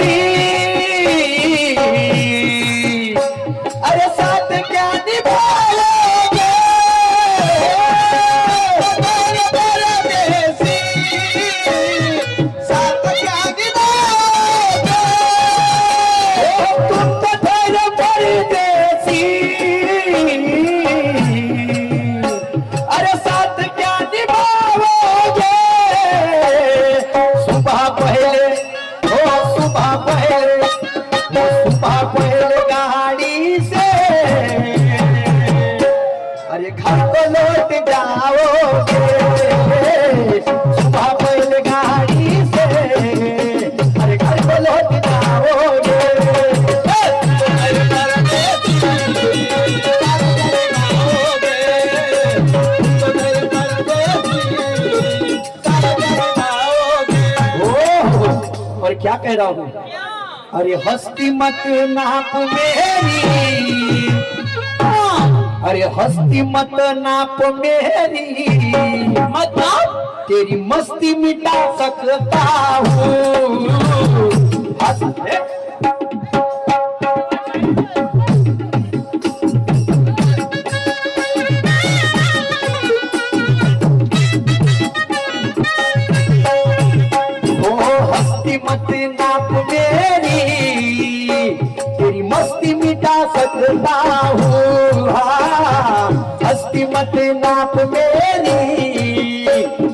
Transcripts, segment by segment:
परदेसी अरे साथ क्या निभाओगे परदेसी साथ क्या निभाओगे तुम तो ठहरे परदेसी अरे साथ क्या निभाओगे सुबह पहले सुबह पहले गाड़ी से अरे घर को लौट जाओगे सुबह पहले गाड़ी से अरे घर को लौट जाओगे और क्या कह रहा हूँ अरे हस्ती मत नाप मेरी अरे हस्ती मत नाप मेरी मतलब तेरी मस्ती मिटा सकता हूँ मत नाप मेरी तेरी मस्ती मिटा सकता हूँ हस्ती मत नाप मेरी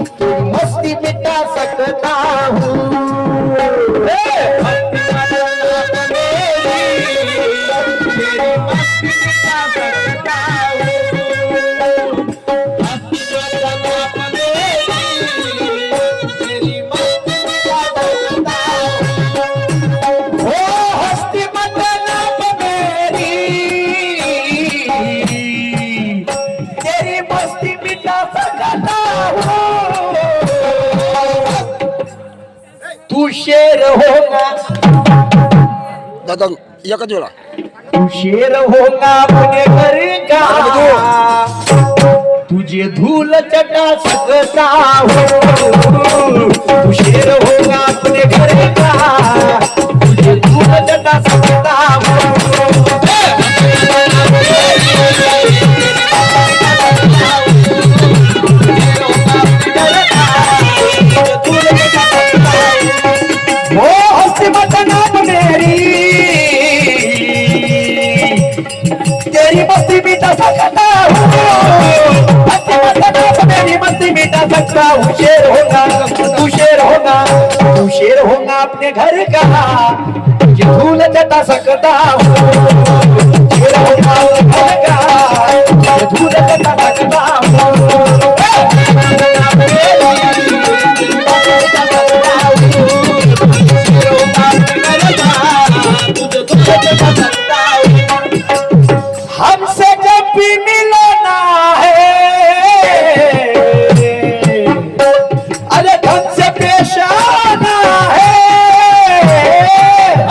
तेरी मस्ती मिटा सकता हूँ तू शेर होगा दादा एकच वेळा तू शेर होगा अपने घर का तुझे धूल चटा सकता हूँ तू शेर होगा अपने घर का तुझे धूल चटा सकता हूँ तेरी मस्ती मिटा सकता हूँ मेरी मस्ती मिटा सकता हूँ शेर होगा तू शेर होगा तू शेर होगा अपने घर का ये धूल चटा सकता हूँ शेर होगा अपने घर का ये धूल चटा सकता हूँ हमसे जब भी मिलना है अरे ढंग से पेश आना है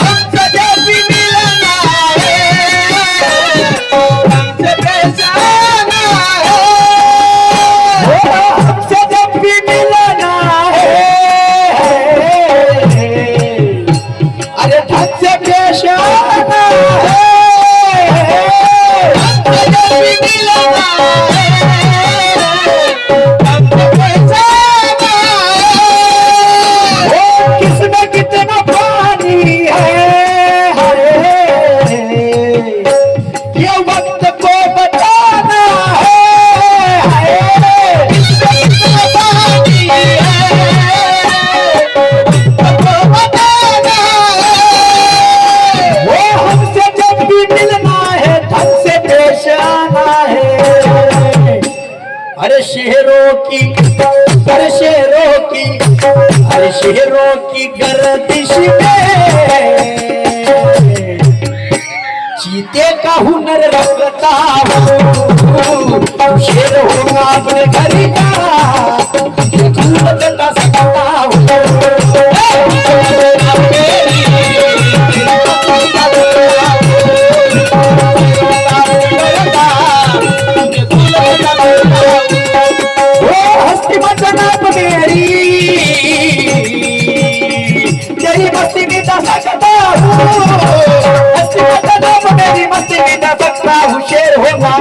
हमसे जब भी मिलना है ढंग से पेश आना है हमसे जब भी मिलना है अरे ढंग से पेश आना है किसमें कितना पानी है ये वक्त को बचाना है किसमें कितना पानी है बताना है वो हमसे जब भी मिलना है ढंग से पेश आना है अरे शेरों की अरे शेरों की गर्दिश में चीते का हुनर रखता हूँ शेर होगा अपने घर का ये धूल चटा सकता हूँ हस्ती मत नाप मेरी तेरी मस्ती मस्ती मिटा सकता हूँ, मस्ती का नाम मेरी मस्ती मिटा सकता हूँ। शेर होगा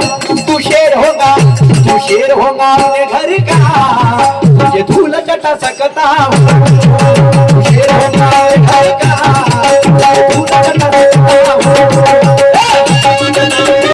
तू, शेर होगा तू, शेर होगा अपने घर का, तुझे धूल चटा सकता हूँ। शेर होगा